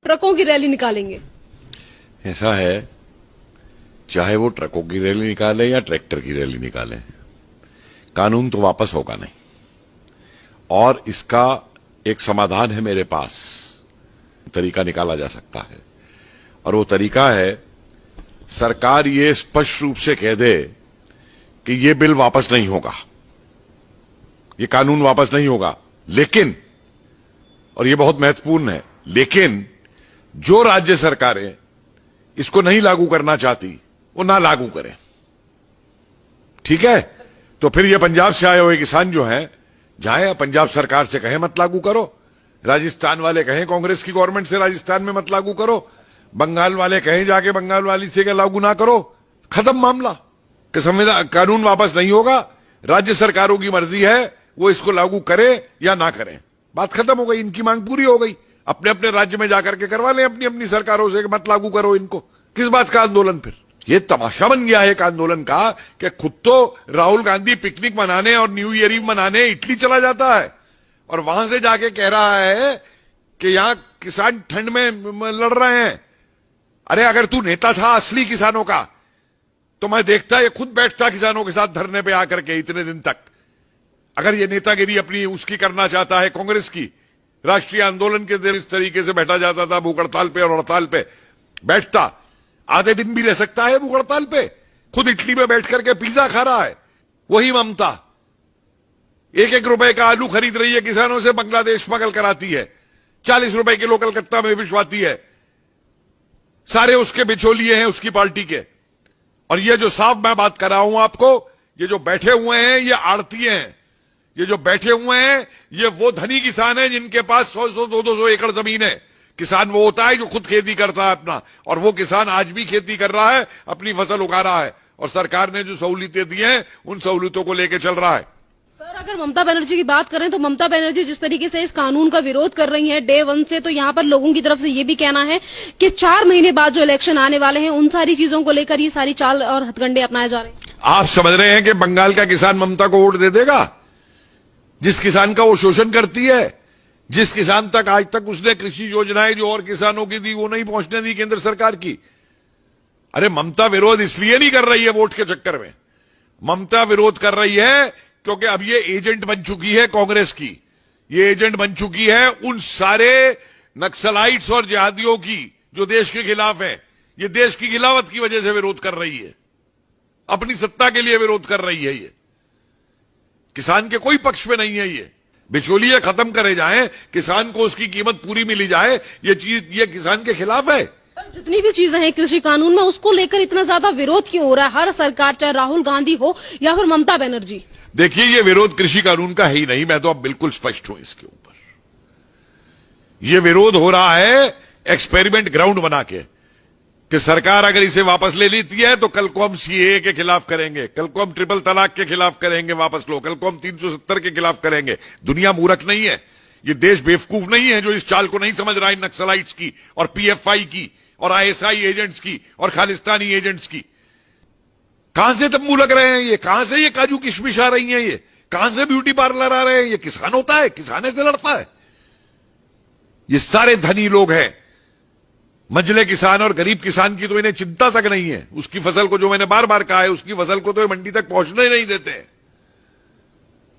ट्रकों की रैली निकालेंगे। ऐसा है, चाहे वो ट्रकों की रैली निकाले या ट्रैक्टर की रैली निकाले, कानून तो वापस होगा नहीं। और इसका एक समाधान है मेरे पास, तरीका निकाला जा सकता है। और वो तरीका है, सरकार ये स्पष्ट रूप से कह दे कि ये बिल वापस नहीं होगा, ये कानून वापस नहीं होगा, लेकिन, और ये बहुत महत्वपूर्ण है, लेकिन जो राज्य सरकारें इसको नहीं लागू करना चाहती वो ना लागू करें। ठीक है? तो फिर ये पंजाब से आए हुए किसान जो हैं, जाए पंजाब सरकार से कहें मत लागू करो, राजस्थान वाले कहें कांग्रेस की गवर्नमेंट से राजस्थान में मत लागू करो, बंगाल वाले कहें जाके बंगाल वाली से क्या लागू ना करो, खत्म मामला। कि संविधान कानून वापस नहीं होगा, राज्य सरकारों की मर्जी है वो इसको लागू करे या ना करें, बात खत्म हो गई, इनकी मांग पूरी हो गई। अपने अपने राज्य में जाकर के करवा लें अपनी अपनी सरकारों से, मत लागू करो इनको। किस बात का आंदोलन? फिर ये तमाशा बन गया है एक आंदोलन का कि खुद तो राहुल गांधी पिकनिक मनाने और न्यू ईयर ईव मनाने इटली चला जाता है और वहां से जाके कह रहा है कि यहां किसान ठंड में लड़ रहे हैं। अरे अगर तू नेता था असली किसानों का तो मैं देखता ये खुद बैठता किसानों के साथ धरने पे आकर के इतने दिन तक। अगर ये नेतागिरी अपनी उसकी करना चाहता है कांग्रेस की, राष्ट्रीय आंदोलन के दिन इस तरीके से बैठा जाता था भूख हड़ताल पे और हड़ताल पे बैठता, आधे दिन भी रह सकता है भूख हड़ताल पे, खुद इटली में बैठ करके पिज्जा खा रहा है। वही ममता 1-1 रुपए का आलू खरीद रही है किसानों से, बांग्लादेश स्मगल कराती है, 40 रुपए किलो कलकत्ता में भिजवाती है, सारे उसके बिचौलिए हैं उसकी पार्टी के। और ये जो साफ मैं बात कर रहा हूं आपको, ये जो बैठे हुए हैं ये आड़ती हैं, ये जो बैठे हुए हैं ये वो धनी किसान हैं जिनके पास 100-100, 200 एकड़ जमीन है। किसान वो होता है जो खुद खेती करता है अपना, और वो किसान आज भी खेती कर रहा है, अपनी फसल उगा रहा है, और सरकार ने जो सहूलियतें दी हैं उन सहूलियतों को लेकर चल रहा है। सर अगर ममता बनर्जी की बात करें तो ममता बनर्जी जिस तरीके से इस कानून का विरोध कर रही हैं डे 1 से, तो यहाँ पर लोगों की तरफ से ये भी कहना है कि 4 महीने बाद जो इलेक्शन आने वाले हैं उन सारी चीजों को लेकर ये सारी चाल और हथकंडे अपनाए जा रहे हैं। आप समझ रहे हैं कि बंगाल का किसान ममता को वोट दे देगा? जिस किसान का वो शोषण करती है, जिस किसान तक आज तक उसने कृषि योजनाएं जो और किसानों की दी वो नहीं पहुंचने दी केंद्र सरकार की। अरे ममता विरोध इसलिए नहीं कर रही है वोट के चक्कर में, ममता विरोध कर रही है क्योंकि अब ये एजेंट बन चुकी है कांग्रेस की, ये एजेंट बन चुकी है उन सारे नक्सलाइट्स और जिहादियों की जो देश के खिलाफ है। ये देश की खिलाफत की वजह से विरोध कर रही है, अपनी सत्ता के लिए विरोध कर रही है। ये किसान के कोई पक्ष में नहीं है, ये बिचौलिए खत्म करे जाएं, किसान को उसकी कीमत पूरी मिली जाए, ये चीज ये किसान के खिलाफ है। जितनी भी चीजें हैं कृषि कानून में उसको लेकर इतना ज्यादा विरोध क्यों हो रहा है हर सरकार, चाहे राहुल गांधी हो या फिर ममता बनर्जी? देखिए ये विरोध कृषि कानून का है ही नहीं, मैं तो अब बिल्कुल स्पष्ट हूं इसके ऊपर। ये विरोध हो रहा है एक्सपेरिमेंट ग्राउंड बना के कि सरकार अगर इसे वापस ले लेती है तो कल को हम सीएए के खिलाफ करेंगे, कल को हम ट्रिपल तलाक के खिलाफ करेंगे, वापस लो, कल को हम 370 के खिलाफ करेंगे। दुनिया मूर्ख नहीं है, ये देश बेवकूफ नहीं है जो इस चाल को नहीं समझ रहा है नक्सलाइट्स की और पीएफआई की और आईएसआई एजेंट्स की और खालिस्तानी एजेंट्स की। कहां से तंबू लग रहे हैं ये, कहां से ये काजू किशमिश आ रही हैं, ये कहां से ब्यूटी पार्लर आ रहे हैं? ये किसान होता है, किसाने से लड़ता है। ये सारे धनी लोग हैं, मंझले किसान और गरीब किसान की तो इन्हें चिंता तक नहीं है। उसकी फसल को, जो मैंने बार बार कहा है, उसकी फसल को तो मंडी तक पहुंचने ही नहीं देते हैं।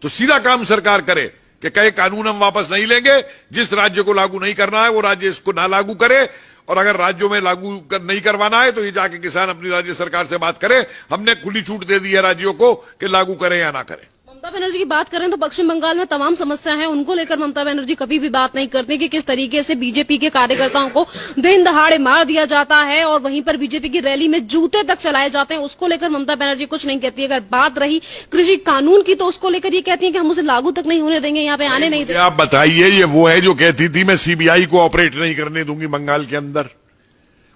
तो सीधा काम सरकार करे कि कहे कानून हम वापस नहीं लेंगे, जिस राज्य को लागू नहीं करना है वो राज्य इसको ना लागू करे, और अगर राज्यों में लागू नहीं करवाना है तो ये जाके किसान अपनी राज्य सरकार से बात करे। हमने खुली छूट दे दी है राज्यों को कि लागू करें या ना करें। ममता बनर्जी की बात करें तो पश्चिम बंगाल में तमाम समस्या है, उनको लेकर ममता बनर्जी कभी भी बात नहीं करती कि किस तरीके से बीजेपी के कार्यकर्ताओं को दिन दहाड़े मार दिया जाता है और वहीं पर बीजेपी की रैली में जूते तक चलाए जाते हैं। उसको लेकर ममता बनर्जी कुछ नहीं कहती। अगर बात रही कृषि कानून की तो उसको लेकर ये कहती है कि हम उसे लागू तक नहीं होने देंगे, यहाँ पे आने नहीं देंगे। आप बताइए, ये वो है जो कहती थी मैं सीबीआई को ऑपरेट नहीं करने दूंगी बंगाल के अंदर।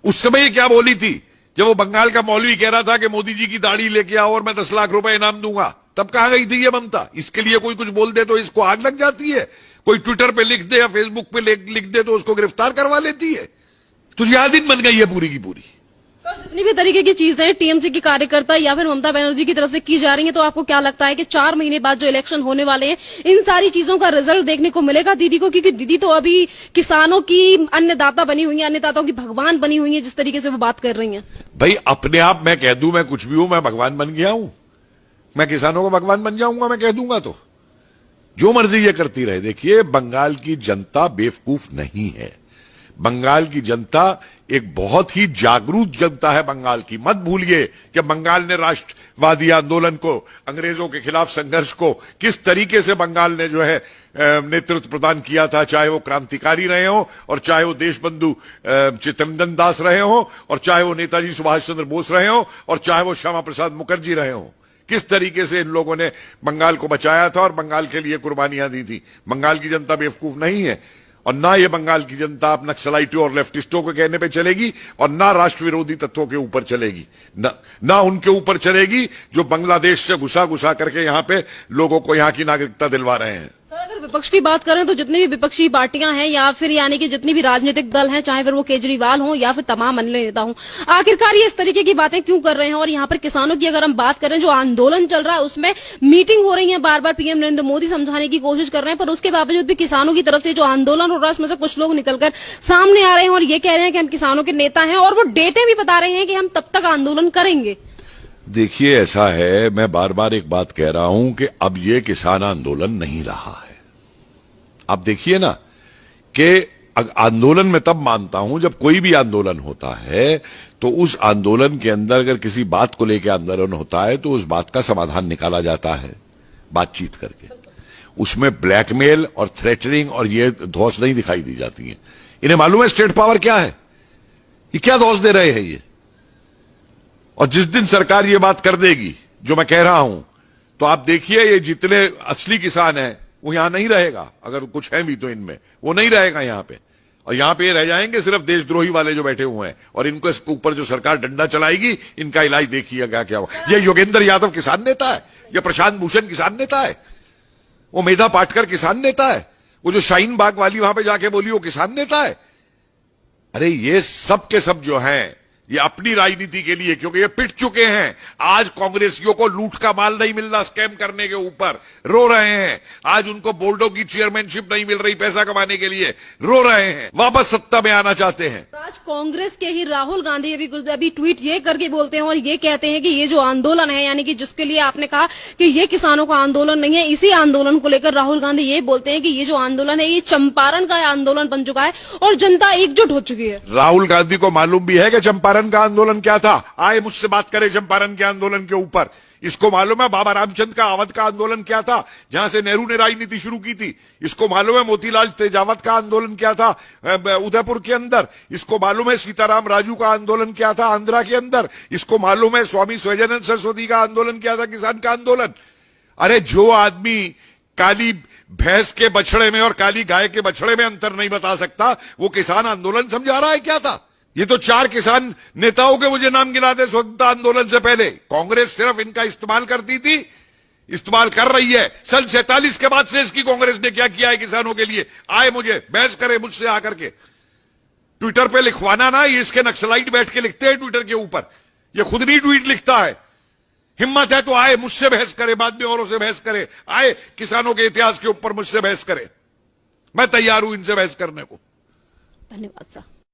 उस समय ये क्या बोली थी जब वो बंगाल का मौलवी कह रहा था कि मोदी जी की दाढ़ी लेके आओ और मैं 10 लाख रुपए इनाम दूंगा? तब कहां गई थी ये ममता? इसके लिए कोई कुछ बोल दे तो इसको आग लग जाती है, कोई ट्विटर पे लिख दे या फेसबुक पे लिख दे तो उसको गिरफ्तार करवा लेती है। तो जिहादी बन गई है पूरी की पूरी। सर जितनी भी तरीके की चीजें टीएमसी के कार्यकर्ता या फिर ममता बनर्जी की तरफ से की जा रही हैं, तो आपको क्या लगता है कि 4 महीने बाद जो इलेक्शन होने वाले हैं, इन सारी चीजों का रिजल्ट देखने को मिलेगा दीदी को? क्योंकि दीदी तो अभी किसानों की अन्नदाता बनी हुई है, अन्नदाताओं की भगवान बनी हुई है, जिस तरीके से वो बात कर रही हैं। भाई अपने आप मैं कह दूं मैं कुछ भी हूं, मैं भगवान बन गया हूं? मैं किसानों का भगवान बन जाऊंगा मैं कह दूंगा तो? जो मर्जी ये करती रहे। देखिए, बंगाल की जनता बेवकूफ नहीं है। बंगाल की जनता एक बहुत ही जागरूक जनता है बंगाल की। मत भूलिए कि बंगाल ने राष्ट्रवादी आंदोलन को, अंग्रेजों के खिलाफ संघर्ष को किस तरीके से बंगाल ने जो है नेतृत्व प्रदान किया था, चाहे वो क्रांतिकारी रहे हो और चाहे वो देशबंधु चित्तरंजन दास रहे हो और चाहे वो नेताजी सुभाष चंद्र बोस रहे हो और चाहे वो श्यामा प्रसाद मुखर्जी रहे हो। किस तरीके से इन लोगों ने बंगाल को बचाया था और बंगाल के लिए कुर्बानियां दी थी। बंगाल की जनता बेवकूफ नहीं है और ना ये बंगाल की जनता अब नक्सलाइटों और लेफ्टिस्टों के कहने पे चलेगी और ना राष्ट्र विरोधी तत्वों के ऊपर चलेगी, ना उनके ऊपर चलेगी जो बांग्लादेश से घुसा करके यहां पे लोगों को यहां की नागरिकता दिलवा रहे हैं। सर, अगर विपक्ष की बात करें तो जितनी भी विपक्षी पार्टियां हैं या फिर यानी कि जितनी भी राजनीतिक दल हैं, चाहे फिर वो केजरीवाल हो या फिर तमाम अन्य नेता हों, आखिरकार ये इस तरीके की बातें क्यों कर रहे हैं? और यहाँ पर किसानों की अगर हम बात करें, जो आंदोलन चल रहा है उसमें मीटिंग हो रही है, बार बार पीएम नरेंद्र मोदी समझाने की कोशिश कर रहे हैं, पर उसके बावजूद भी किसानों की तरफ से जो आंदोलन हो रहा है उसमें से कुछ लोग निकलकर सामने आ रहे हैं और ये कह रहे हैं कि हम किसानों के नेता हैं और वो डेटे भी बता रहे हैं कि हम तब तक आंदोलन करेंगे। देखिए, ऐसा है, मैं बार बार एक बात कह रहा हूं कि अब ये किसान आंदोलन नहीं रहा है। आप देखिए ना कि आंदोलन में तब मानता हूं जब कोई भी आंदोलन होता है तो उस आंदोलन के अंदर अगर किसी बात को लेकर आंदोलन होता है तो उस बात का समाधान निकाला जाता है बातचीत करके। उसमें ब्लैकमेल और थ्रेटनिंग और ये धौंस नहीं दिखाई दी जाती है। इन्हें मालूम है स्टेट पावर क्या है, ये क्या धौंस दे रहे हैं ये। और जिस दिन सरकार ये बात कर देगी जो मैं कह रहा हूं, तो आप देखिए ये जितने असली किसान हैं वो यहां नहीं रहेगा। अगर कुछ है भी तो इनमें वो नहीं रहेगा यहां पे, और यहां पे रह जाएंगे सिर्फ देशद्रोही वाले जो बैठे हुए हैं। और इनको इसके ऊपर जो सरकार डंडा चलाएगी, इनका इलाज देखिएगा क्या होगा। ये योगेंद्र यादव किसान नेता है, ये प्रशांत भूषण किसान नेता है, वो मेधा पाटकर किसान नेता है, वो जो शाहीन बाग वाली वहां पे जाके बोली वो किसान नेता है। अरे ये सब के सब जो हैं ये अपनी राजनीति के लिए, क्योंकि ये पिट चुके हैं। आज कांग्रेसियों को लूट का माल नहीं मिल रहा स्कैम करने के ऊपर, रो रहे हैं। आज उनको बोर्डों की चेयरमैनशिप नहीं मिल रही पैसा कमाने के लिए, रो रहे हैं, वापस सत्ता में आना चाहते हैं। आज कांग्रेस के ही राहुल गांधी अभी ट्वीट ये करके बोलते हैं और ये कहते हैं कि ये जो आंदोलन है, यानी कि जिसके लिए आपने कहा कि ये किसानों का आंदोलन नहीं है, इसी आंदोलन को लेकर राहुल गांधी ये बोलते हैं कि ये जो आंदोलन है ये चंपारण का आंदोलन बन चुका है और जनता एकजुट हो चुकी है। राहुल गांधी को मालूम भी है कि चंपारण का आंदोलन क्या था। आए मुझसे बात करें चंपारण के आंदोलन के ऊपर। इसको मालूम है बाबा रामचंद्र का अवध का आंदोलन क्या था, जहां से नेहरू ने राजनीति शुरू की थी। इसको मालूम है मोतीलाल तेजावत का आंदोलन क्या था उदयपुर के अंदर। इसको मालूम है सीताराम राजू का आंदोलन क्या था आंध्रा के अंदर। इसको मालूम है स्वामी स्वयजानंद सरस्वती का आंदोलन क्या था, किसान का आंदोलन। अरे जो आदमी काली भैंस के बछड़े में और काली गाय के बछड़े में अंतर नहीं बता सकता, वो किसान आंदोलन समझा रहा है क्या था। ये तो 4 किसान नेताओं के मुझे नाम गिना दे स्वतंत्रता आंदोलन से पहले। कांग्रेस सिर्फ इनका इस्तेमाल करती थी, इस्तेमाल कर रही है। सन 47 के बाद से इसकी कांग्रेस ने क्या किया है किसानों के लिए। आए मुझे बहस करे मुझसे आकर के, ट्विटर पे लिखवाना ना, ये इसके नक्सलाइट बैठ के लिखते हैं ट्विटर के ऊपर, ये खुद नहीं ट्वीट लिखता है। हिम्मत है तो आए मुझसे बहस करे, बाद में औरों से बहस करे, आए किसानों के इतिहास के ऊपर मुझसे बहस करे। मैं तैयार हूं इनसे बहस करने को। धन्यवाद सर।